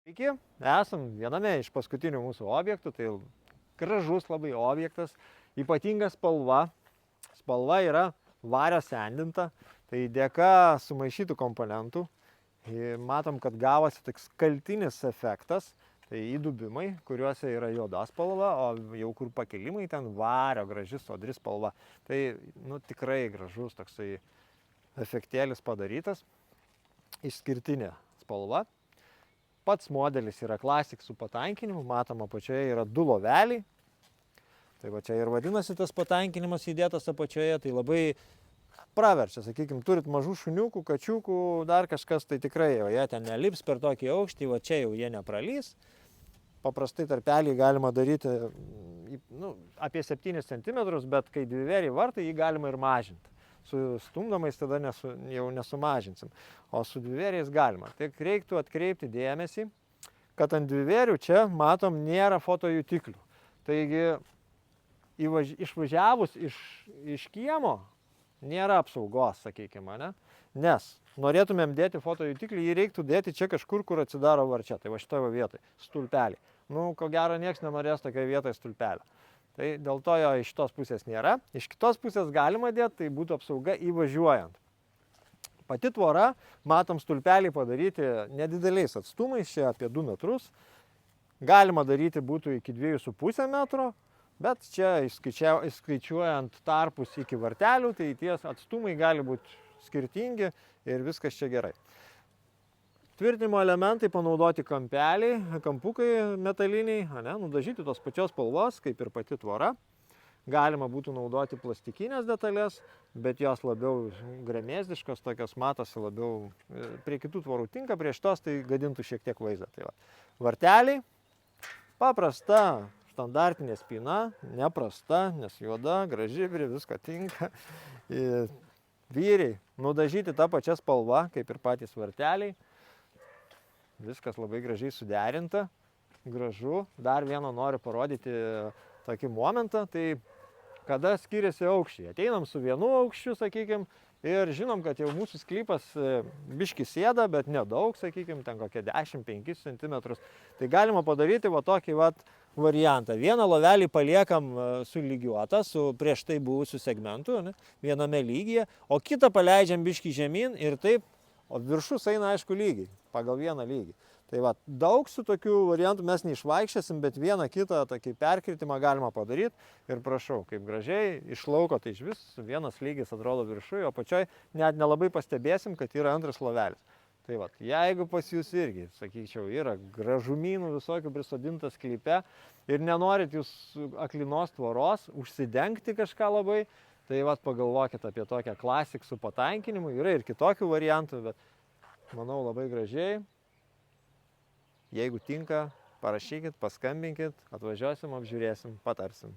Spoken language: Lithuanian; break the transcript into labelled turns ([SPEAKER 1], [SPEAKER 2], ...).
[SPEAKER 1] Iki, esam viename iš paskutinių mūsų objektų, tai gražus labai objektas, ypatinga spalva. Spalva yra vario sendinta, tai dėka sumaišytų komponentų. Matom, kad gavosi toks kaltinis efektas, tai įdubimai, kuriuose yra juoda spalva, o jau kur pakilimai ten vario graži sodri spalva. Tai tikrai gražus toksai efektėlis padarytas, išskirtinė spalva. Pats modelis yra Classic su patankinimu, matom apačioje yra 2 loveliai. Tai va čia ir vadinasi tas patankinimas įdėtas apačioje, tai labai praverčia, sakykime, turit mažų šuniukų, kačiukų, dar kažkas, tai tikrai jau jie ten nelips per tokį aukštį, va čia jau jie nepralys. Paprastai tarpelį galima daryti apie 7 cm, bet kai dvivėriai vartai, jį galima ir mažinti. Su stumdomais tada jau nesumažinsim, o su dvivėriais galima. Tik reiktų atkreipti dėmesį, kad ant dvivėrių čia, matom, nėra fotojutiklių. Taigi, išvažiavus iš kiemo, nėra apsaugos, sakykime, ne? Nes norėtumėm dėti fotojutiklį, jį reiktų dėti čia kažkur, kur atsidaro varčia. Tai va šitoje vietoje, stulpelį. Ko gero, nieks nenorės tokioje vietoje stulpelio. Tai dėl to jo iš šitos pusės nėra. Iš kitos pusės galima dėti, tai būtų apsauga įvažiuojant. Pati tvora, matom, stulpelį padaryti nedideliais atstumais, čia apie 2 metrus. Galima daryti būtų iki 2,5 metro, bet čia skaičiuojant tarpus iki vartelių, tai tie atstumai gali būti skirtingi ir viskas čia gerai. Tvirtinimo elementai panaudoti kampeliai, kampukai metaliniai, nudažyti tos pačios spalvos, kaip ir pati tvora. Galima būtų naudoti plastikinės detalės, bet jos labiau gremėzdiškos, tokios matosi labiau prie kitų tvorų tinka, prie šitos tai gadintų šiek tiek vaizdą. Tai va. Varteliai, paprasta, standartinė spyna, neprasta, nes juoda, graži, prie visko tinka. Vyriai, nudažyti tą pačią spalvą, kaip ir patys varteliai. Viskas labai gražiai suderinta, gražu. Dar vieną noriu parodyti tokį momentą, tai kada skiriasi aukščiai. Ateinam su vienu aukščiu, sakykime, ir žinom, kad jau mūsų sklypas biški sėda, bet nedaug, sakykime, ten kokie 10-5 cm. Tai galima padaryti va tokį variantą. Vieną lovelį paliekam sulygiuotą, su prieš tai buvusiu segmentu, viename lygyje, o kitą paleidžiam biški žemyn ir taip, o viršus eina, aišku, lygiai, pagal vieną lygį. Tai va, daug su tokių variantų mes neišvaikščiosim, bet vieną kitą tokį perkritimą galima padaryti. Ir prašau, kaip gražiai iš lauko, tai iš vis vienas lygis atrodo viršui, o pačioj net nelabai pastebėsim, kad yra antras lovelis. Tai va, jeigu pas jūs irgi, sakyčiau, yra gražumynų visokių prisodintas sklype ir nenorit jūs aklinos tvoros, užsidengti kažką labai, tai va, pagalvokit apie tokią Classic su patankinimu. Yra ir kitokių variantų, bet manau labai gražiai. Jeigu tinka, parašykit, paskambinkit, atvažiuosim, apžiūrėsim, patarsim.